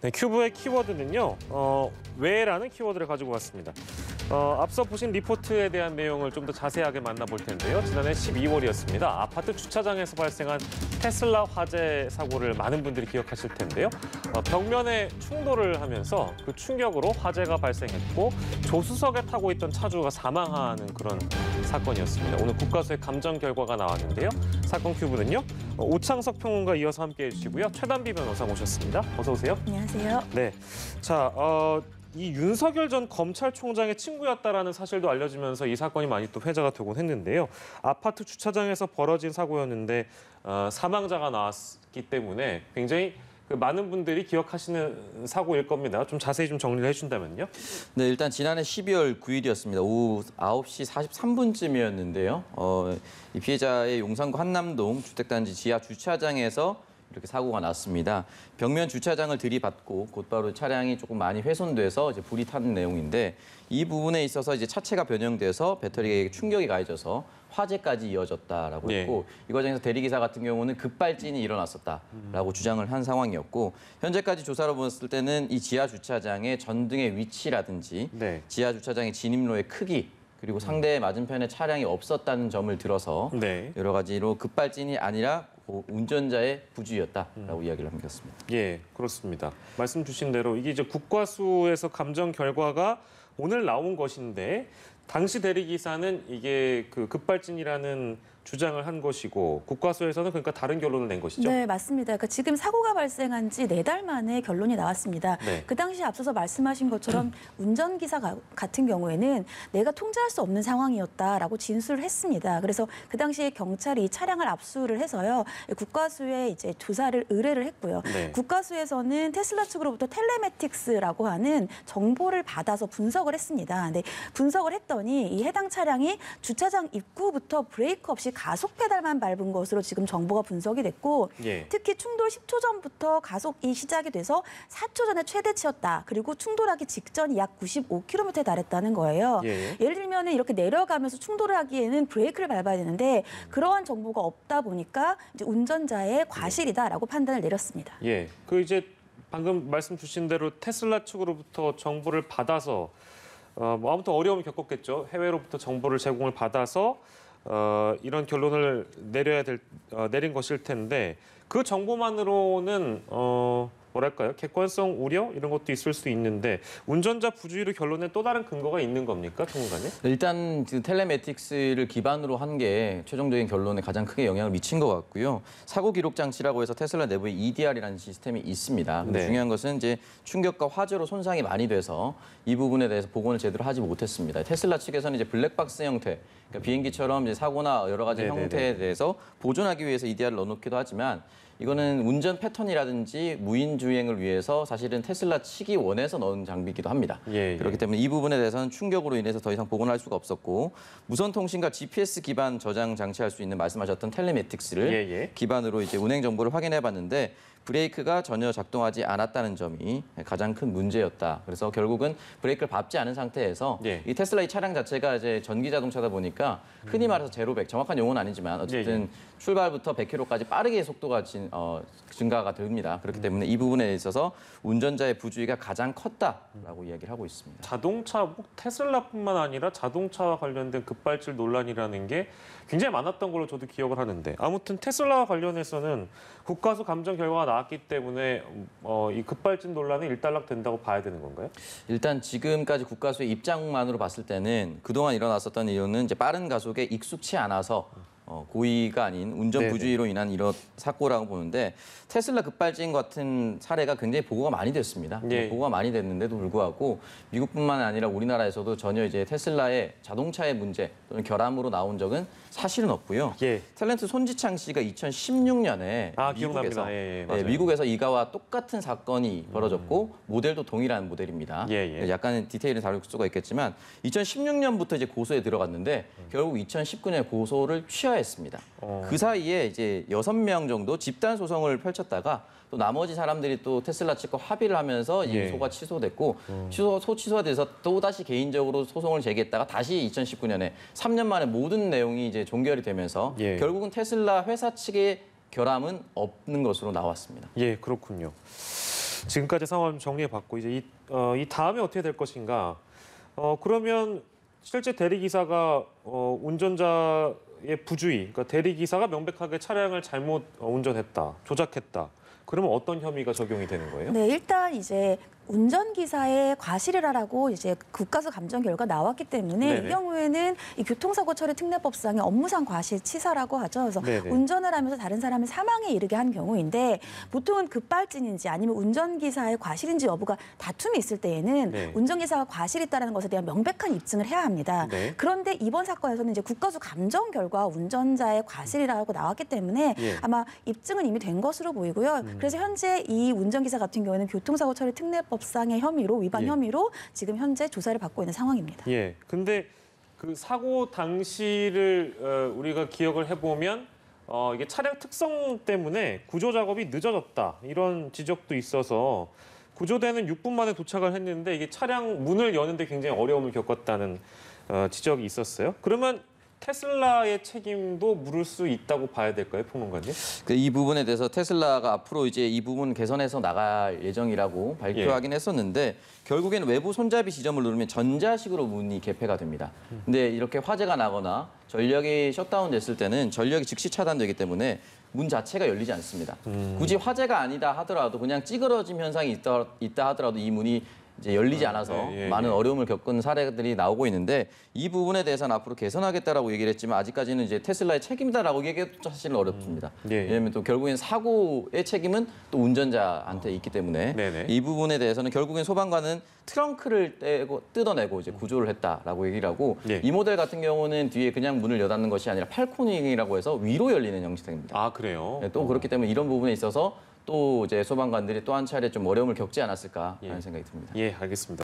네, 큐브의 키워드는요, 왜라는 키워드를 가지고 왔습니다. 앞서 보신 리포트에 대한 내용을 좀 더 자세하게 만나볼 텐데요. 지난해 12월이었습니다. 아파트 주차장에서 발생한 테슬라 화재 사고를 많은 분들이 기억하실 텐데요. 벽면에 충돌을 하면서 그 충격으로 화재가 발생했고 조수석에 타고 있던 차주가 사망하는 그런 사건이었습니다. 오늘 국과수의 감정 결과가 나왔는데요. 사건 큐브는요, 오창석 평론가 이어서 함께해 주시고요. 최단비 변호사 모셨습니다. 어서 오세요. 안녕하세요. 네, 자, 이 윤석열 전 검찰총장의 친구였다라는 사실도 알려지면서 이 사건이 많이 또 회자가 되곤 했는데요. 아파트 주차장에서 벌어진 사고였는데 사망자가 나왔기 때문에 굉장히 많은 분들이 기억하시는 사고일 겁니다. 좀 자세히 좀 정리를 해준다면요. 네, 일단 지난해 12월 9일이었습니다. 오후 9시 43분쯤이었는데요. 이 피해자의 용산구 한남동 주택단지 지하 주차장에서 이렇게 사고가 났습니다. 벽면 주차장을 들이받고 곧바로 차량이 조금 많이 훼손돼서 이제 불이 타는 내용인데 이 부분에 있어서 이제 차체가 변형돼서 배터리에 충격이 가해져서 화재까지 이어졌다라고 했고 이 과정에서 대리기사 같은 경우는 급발진이 일어났었다라고 주장을 한 상황이었고 현재까지 조사로 봤을 때는 이 지하 주차장의 전등의 위치라든지 지하 주차장의 진입로의 크기 그리고 상대 맞은편에 차량이 없었다는 점을 들어서 여러 가지로 급발진이 아니라 운전자의 부주의였다라고 이야기를 남겼습니다. 예, 그렇습니다. 말씀 주신 대로 이게 이제 국과수에서 감정 결과가 오늘 나온 것인데 당시 대리기사는 이게 그 급발진이라는 주장을 한 것이고 국과수에서는 그러니까 다른 결론을 낸 것이죠? 네, 맞습니다. 그러니까 지금 사고가 발생한 지 4달 만에 결론이 나왔습니다. 그 당시 앞서서 말씀하신 것처럼 운전기사 같은 경우에는 내가 통제할 수 없는 상황이었다라고 진술을 했습니다. 그래서 그 당시에 경찰이 차량을 압수를 해서요. 국과수에 이제 조사를 의뢰를 했고요. 국과수에서는 테슬라 측으로부터 텔레매틱스라고 하는 정보를 받아서 분석을 했습니다. 근데 분석을 했더니 이 해당 차량이 주차장 입구부터 브레이크 없이 가속 페달만 밟은 것으로 지금 정보가 분석이 됐고 특히 충돌 10초 전부터 가속이 시작이 돼서 4초 전에 최대치였다. 그리고 충돌하기 직전이 약 95km에 달했다는 거예요. 예를 들면 이렇게 내려가면서 충돌을 하기에는 브레이크를 밟아야 되는데 그러한 정보가 없다 보니까 이제 운전자의 과실이다라고 판단을 내렸습니다. 예, 그 이제 방금 말씀 주신 대로 테슬라 측으로부터 정보를 받아서 뭐 아무튼 어려움을 겪었겠죠. 해외로부터 정보를 제공을 받아서 이런 결론을 내린 것일 텐데 그 정보만으로는 뭐랄까요? 객관성 우려 이런 것도 있을 수 있는데 운전자 부주의로 결론낸 또 다른 근거가 있는 겁니까, 평론가님? 일단 지금 텔레매틱스를 기반으로 한 게 최종적인 결론에 가장 크게 영향을 미친 것 같고요. 사고 기록 장치라고 해서 테슬라 내부에 EDR이라는 시스템이 있습니다. 근데 중요한 것은 이제 충격과 화재로 손상이 많이 돼서 이 부분에 대해서 복원을 제대로 하지 못했습니다. 테슬라 측에서는 이제 블랙박스 형태, 그러니까 비행기처럼 이제 사고나 여러 가지 형태에 대해서 보존하기 위해서 EDR을 넣어놓기도 하지만 이거는 운전 패턴이라든지 무인 주행을 위해서 사실은 테슬라 측이 원해서 넣은 장비이기도 합니다. 그렇기 때문에 이 부분에 대해서는 충격으로 인해서 더 이상 복원할 수가 없었고 무선 통신과 GPS 기반 저장 장치할 수 있는 말씀하셨던 텔레매틱스를 기반으로 이제 운행 정보를 확인해 봤는데 브레이크가 전혀 작동하지 않았다는 점이 가장 큰 문제였다. 그래서 결국은 브레이크를 밟지 않은 상태에서 이 테슬라 이 차량 자체가 이제 전기 자동차다 보니까 흔히 말해서 제로백, 정확한 용어는 아니지만 어쨌든 출발부터 100km까지 빠르게 속도가 증가가 됩니다. 그렇기 때문에 이 부분에 있어서 운전자의 부주의가 가장 컸다라고 이야기를 하고 있습니다. 자동차, 테슬라뿐만 아니라 자동차와 관련된 급발진 논란이라는 게 굉장히 많았던 걸로 저도 기억을 하는데 아무튼 테슬라와 관련해서는 국과수 감정 결과가 나왔기 때문에 이 급발진 논란은 일단락된다고 봐야 되는 건가요? 일단 지금까지 국과수의 입장만으로 봤을 때는 그동안 일어났었던 이유는 이제 빠른 가속에 익숙치 않아서 고의가 아닌 운전 부주의로 인한 이런 사고라고 보는데 테슬라 급발진 같은 사례가 굉장히 보고가 많이 됐습니다. 보고가 많이 됐는데도 불구하고 미국뿐만 아니라 우리나라에서도 전혀 이제 테슬라의 자동차의 문제 또는 결함으로 나온 적은 사실은 없고요. 탤런트 손지창 씨가 2016년에 미국에서 이가와 똑같은 사건이 벌어졌고 모델도 동일한 모델입니다. 약간 디테일은 다를 수가 있겠지만 2016년부터 이제 고소에 들어갔는데 결국 2019년에 고소를 취하했습니다. 그 사이에 이제 6명 정도 집단 소송을 펼쳤다가 또 나머지 사람들이 또 테슬라 측과 합의를 하면서 이 소가 취소됐고 취소가 돼서 또 다시 개인적으로 소송을 제기했다가 다시 2019년에 3년 만에 모든 내용이 이제 종결이 되면서 결국은 테슬라 회사 측의 결함은 없는 것으로 나왔습니다. 그렇군요. 지금까지 상황을 정리해봤고 이제 이 다음에 어떻게 될 것인가? 그러면 실제 대리기사가 운전자의 부주의, 그러니까 대리기사가 명백하게 차량을 잘못 운전했다, 조작했다. 그러면 어떤 혐의가 적용이 되는 거예요? 네, 일단 이제 운전기사의 과실이라고 이제 국가수 감정 결과 나왔기 때문에 네네. 이 경우에는 이 교통사고 처리 특례법상의 업무상 과실치사라고 하죠. 그래서 네네. 운전을 하면서 다른 사람을 사망에 이르게 한 경우인데 보통은 급발진인지 아니면 운전기사의 과실인지 여부가 다툼이 있을 때에는 네. 운전기사가 과실이 있다는 것에 대한 명백한 입증을 해야 합니다. 네. 그런데 이번 사건에서는 이제 국가수 감정 결과 운전자의 과실이라고 나왔기 때문에 예. 아마 입증은 이미 된 것으로 보이고요. 그래서 현재 이 운전기사 같은 경우에는 교통사고 처리 특례법상의 혐의로 위반 예. 혐의로 지금 현재 조사를 받고 있는 상황입니다. 예. 근데 그 사고 당시를 우리가 기억을 해보면 이게 차량 특성 때문에 구조 작업이 늦어졌다 이런 지적도 있어서 구조대는 6분 만에 도착을 했는데 이게 차량 문을 여는데 굉장히 어려움을 겪었다는 지적이 있었어요. 그러면 테슬라의 책임도 물을 수 있다고 봐야 될까요, 평론가님? 이 부분에 대해서 테슬라가 앞으로 이제 이 부분 개선해서 나갈 예정이라고 발표하긴 했었는데 결국에는 외부 손잡이 지점을 누르면 전자식으로 문이 개폐가 됩니다. 근데 이렇게 화재가 나거나 전력이 셧다운 됐을 때는 전력이 즉시 차단되기 때문에 문 자체가 열리지 않습니다. 굳이 화재가 아니다 하더라도 그냥 찌그러짐 현상이 있다 하더라도 이 문이 이제 열리지 않아서 많은 어려움을 겪은 사례들이 나오고 있는데 이 부분에 대해서는 앞으로 개선하겠다라고 얘기를 했지만 아직까지는 이제 테슬라의 책임이다라고 얘기해도 사실은 어렵습니다. 왜냐하면 또 결국엔 사고의 책임은 또 운전자한테 있기 때문에 네네. 이 부분에 대해서는 결국엔 소방관은 트렁크를 뜯어내고 이제 구조를 했다라고 얘기를 하고 이 모델 같은 경우는 뒤에 그냥 문을 여닫는 것이 아니라 팔코닝이라고 해서 위로 열리는 형식입니다. 아, 그래요? 또 그렇기 때문에 이런 부분에 있어서 또 이제 소방관들이 또 한 차례 좀 어려움을 겪지 않았을까 하는 생각이 듭니다. 예, 알겠습니다.